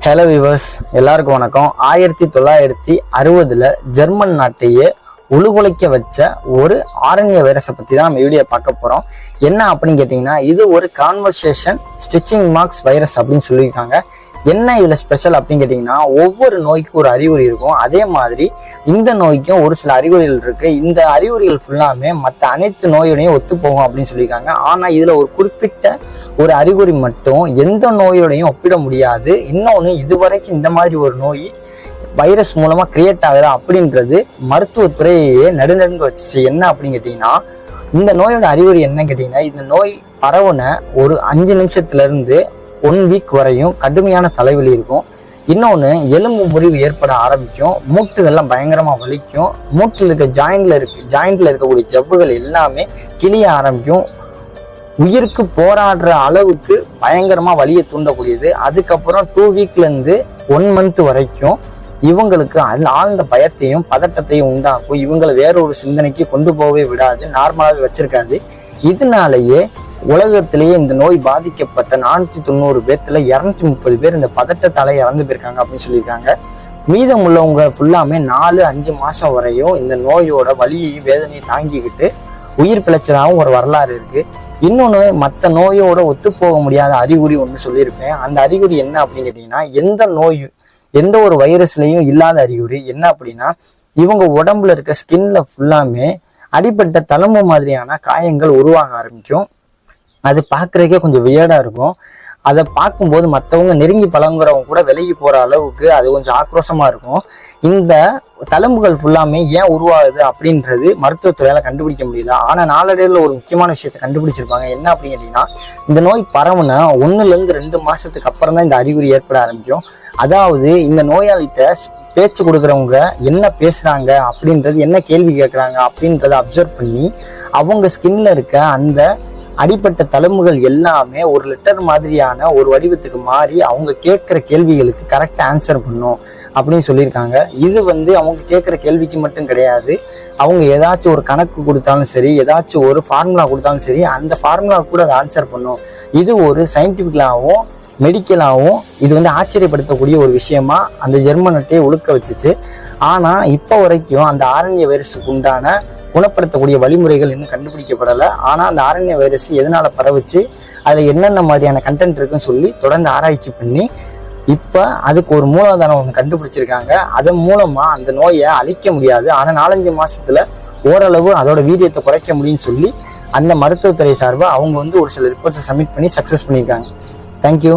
Hello viewers, எல்லாருக்கும் வணக்கம். 1960 German நாட்டையே உழுகுலைக்க வச்ச ஒரு ஆரண்ய வைரஸை பற்றி தான் நம்ம வீடியோ பார்க்க போகிறோம். என்ன அப்படின்னு கேட்டிங்கன்னா, இது ஒரு கான்வர்சேஷன் ஸ்டிச்சிங் மார்க்ஸ் வைரஸ் அப்படின்னு சொல்லியிருக்காங்க. என்ன இதில் ஸ்பெஷல் அப்படின்னு கேட்டிங்கன்னா, ஒவ்வொரு நோய்க்கும் ஒரு அறிகுறி இருக்கும். அதே மாதிரி இந்த நோய்க்கும் ஒரு சில அறிகுறிகள் இருக்குது. இந்த அறிகுறிகள் ஃபுல்லாமே மற்ற அனைத்து நோயோடையும் ஒத்து போகும் அப்படின்னு சொல்லியிருக்காங்க. ஆனால் இதில் ஒரு குறிப்பிட்ட ஒரு அறிகுறி மட்டும் எந்த நோயோடையும் ஒப்பிட முடியாது. இன்னொன்று, இதுவரைக்கும் இந்த மாதிரி ஒரு நோய் வைரஸ் மூலமாக கிரியேட் ஆகுதா அப்படின்றது மருத்துவத்துறையே நடுநடுங்க வச்சு. என்ன அப்படின்னு கேட்டிங்கன்னா, இந்த நோயோட அறிகுறி என்ன கேட்டிங்கன்னா, இந்த நோய் பரவுன ஒரு 5 நிமிஷத்துலேருந்து 1 வீக் வரையும் கடுமையான தலைவலி இருக்கும். இன்னொன்று, எலும்பு முறிவு ஏற்பட ஆரம்பிக்கும். மூட்டுகள்லாம் பயங்கரமாக வலிக்கும். மூட்டில் இருக்க ஜாயிண்டில் இருக்கக்கூடிய ஜவ்வுகள் எல்லாமே கிளிய ஆரம்பிக்கும். உயிருக்கு போராடுற அளவுக்கு பயங்கரமாக வலியை தூண்டக்கூடியது. அதுக்கப்புறம் 2 வீக்லேருந்து 1 மந்த் வரைக்கும் இவங்களுக்கு ஆழ்ந்த பயத்தையும் பதட்டத்தையும் உண்டாக்கும். இவங்களை வேறொரு சிந்தனைக்கு கொண்டு போகவே விடாது, நார்மலாகவே வச்சிருக்காது. இதனாலேயே உலகத்திலேயே இந்த நோய் பாதிக்கப்பட்ட 490 பேர்த்துல 230 பேர் இந்த பதட்டத்தாலே இறந்து போயிருக்காங்க அப்படின்னு சொல்லியிருக்காங்க. மீதம் உள்ளவங்க ஃபுல்லாமே 4-5 மாசம் வரையும் இந்த நோயோட வலியையும் வேதனையை தாங்கிக்கிட்டு உயிர் பிழைச்சதாகவும் ஒரு வரலாறு இருக்கு. இன்னொன்று, மற்ற நோயோட ஒத்துப்போக முடியாத அறிகுறி ஒன்று சொல்லியிருப்பேன். அந்த அறிகுறி என்ன அப்படின்னு கேட்டிங்கன்னா, எந்த ஒரு வைரஸ்லையும் இல்லாத அறிகுறி என்ன அப்படின்னா, இவங்க உடம்புல இருக்க ஸ்கின்ல ஃபுல்லாமே அடிப்பட்ட தழும்பு மாதிரியான காயங்கள் உருவாக ஆரம்பிக்கும். அது பார்க்குறதுக்கே கொஞ்சம் வியர்டாக இருக்கும். அதை பார்க்கும்போது மற்றவங்க நெருங்கி பழங்குறவங்க கூட விலகி போகிற அளவுக்கு அது கொஞ்சம் ஆக்ரோஷமாக இருக்கும். இந்த தழும்புகள் ஃபுல்லாமே ஏன் உருவாகுது அப்படின்றது மருத்துவத்துறையால் கண்டுபிடிக்க முடியல. ஆனால் நாளடைவில் ஒரு முக்கியமான விஷயத்தை கண்டுபிடிச்சிருப்பாங்க. என்ன அப்படின்னு கேட்டிங்கன்னா, இந்த நோய் பரவுன 1-2 மாதத்துக்கு அப்புறம் தான் இந்த அறிகுறி ஏற்பட ஆரம்பிக்கும். அதாவது இந்த நோயாளிகிட்ட பேச்சு கொடுக்குறவங்க என்ன பேசுகிறாங்க அப்படின்றது, என்ன கேள்வி கேட்குறாங்க அப்படின்றத அப்சர்வ் பண்ணி அவங்க ஸ்கின்ல இருக்க அந்த அடிப்பட்ட தழும்புகள் எல்லாமே ஒரு லெட்டர் மாதிரியான ஒரு வடிவத்துக்கு மாறி அவங்க கேட்குற கேள்விகளுக்கு கரெக்டாக ஆன்சர் பண்ணும் அப்படின்னு சொல்லியிருக்காங்க. இது அவங்க கேட்குற கேள்விக்கு மட்டும் கிடையாது. அவங்க ஏதாச்சும் ஒரு கணக்கு கொடுத்தாலும் சரி, ஏதாச்சும் ஒரு ஃபார்முலா கொடுத்தாலும் சரி, அந்த ஃபார்முலா கூட அதை ஆன்சர் பண்ணும். இது ஒரு சயின்டிஃபிக்கலாகவும் மெடிக்கலாகவும் இது ஆச்சரியப்படுத்தக்கூடிய ஒரு விஷயமா அந்த ஜெர்மன் நாட்டையே ஒழுக்க வச்சுச்சு. ஆனால் இப்போ வரைக்கும் அந்த ஆரண்ய வைரஸுக்கு உண்டான குணப்படுத்தக்கூடிய வழிமுறைகள் இன்னும் கண்டுபிடிக்கப்படலை. ஆனால் அந்த ஆரண்ய வைரஸ் எதனால பரவுச்சு, அதில் என்னென்ன மாதிரியான கண்டென்ட் இருக்குன்னு சொல்லி தொடர்ந்து ஆராய்ச்சி பண்ணி இப்போ அதுக்கு ஒரு மூலாதாரம் ஒன்று கண்டுபிடிச்சிருக்காங்க. அதன் மூலமாக அந்த நோயை அழிக்க முடியாது, ஆனால் 4-5 மாசத்துல ஓரளவு அதோட வீரியத்தை குறைக்க முடியும்னு சொல்லி அந்த மருத்துவத்துறை சார்பாக அவங்க ஒரு சில ரிப்போர்ட்ஸை சப்மிட் பண்ணி சக்ஸஸ் பண்ணியிருக்காங்க. தேங்க்யூ.